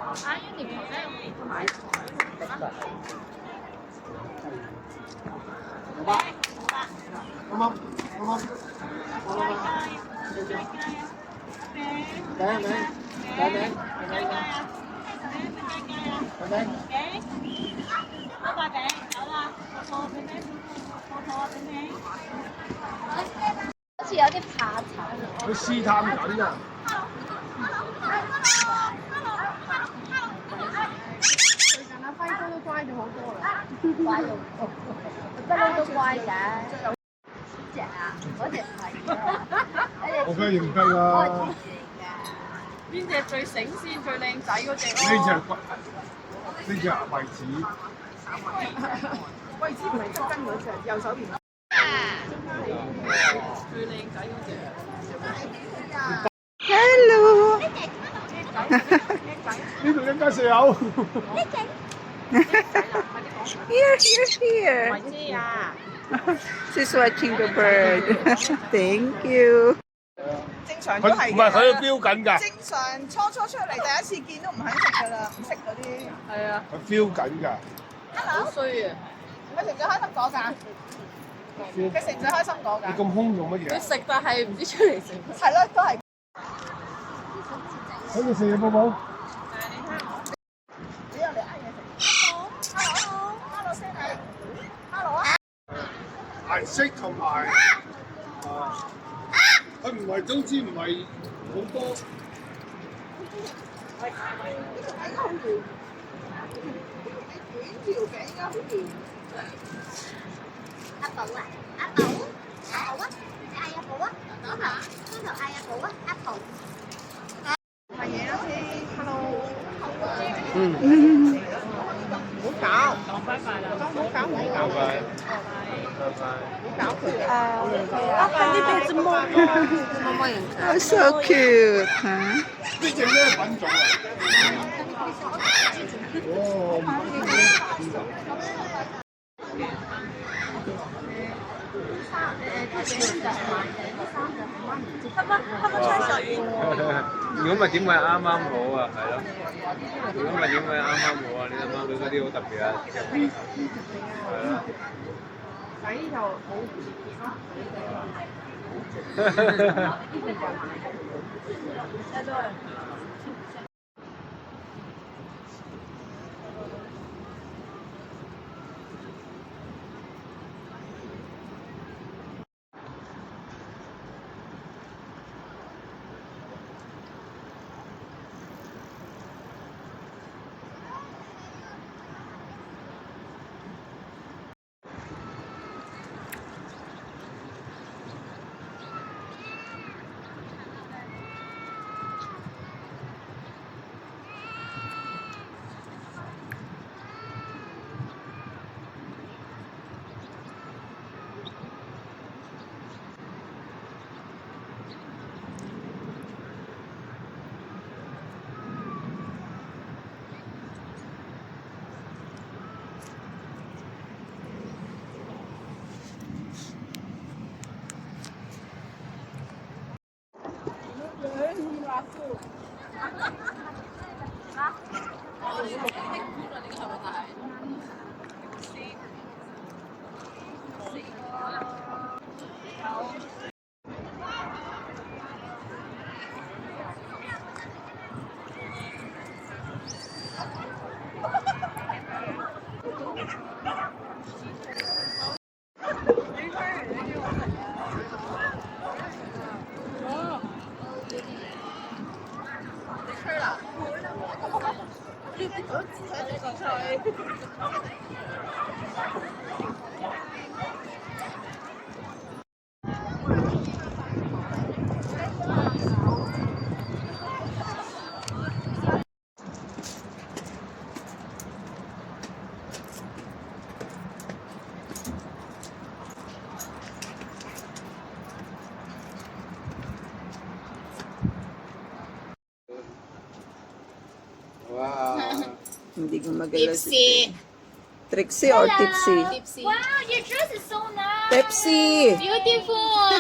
阿姨，你们在买啱啱啱啱，名名名名名嗰塊餅有啦，個俾咩？個俾咩？好似有啲怕醜。佢試探緊啊！最近阿輝哥都乖咗好多啦，乖咗，不嬲都乖㗎。隻啊，嗰隻唔係嘅，我梗係認得啦。邊隻最醒先、最靚仔嗰隻呢咯？隻呢隻惠子，喂，知唔係側跟嗰隻，右手邊最靚仔嗰隻。Hello. 呢度一家四口。Here. 慧姐啊！ She's watching the bird. Thank you. 正常都係唔係佢喺度飆緊㗎，正常初出嚟第一次見都唔肯食㗎啦，唔識嗰啲。係啊，佢飆緊㗎。好衰啊！佢食咗開心果㗎，佢食咗開心果㗎。你咁兇做乜佢嘢？食但係唔知出嚟食。係咯，都係。喺度食嘢寶寶。只有你嗌嘢食。Hello先你。Hello 啊！顏色同埋佢唔係總之唔係好多。阿寶啊，阿寶，阿寶啊，你嗌阿寶啊，嗰頭嗌阿寶啊，阿寶。買嘢啦先，Hello。嗯。唔好搞，唔好搞，唔好搞佢。唔好搞佢啊！Oh, so cute, huh? 呢隻咩品種啊？如果咪點會啱啱好啊？係咯。如果咪點會啱啱好啊？你諗下佢嗰啲好特別啊，係咯。仔就好Hindi ko magalaw si Trixie or Tipsy? Wow, your dress is so nice. Pepsi! Beautiful.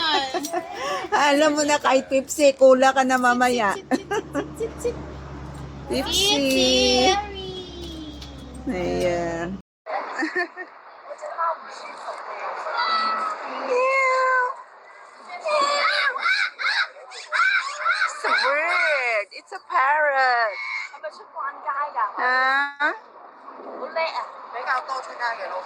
Alam mo na kahit Pepsi, kula ka na mamaya. Sit. Dipsy. Ayan. It's a bird. It's a parrot. 係咪出慣街㗎？啊？好叻啊！比較多出街嘅老闆。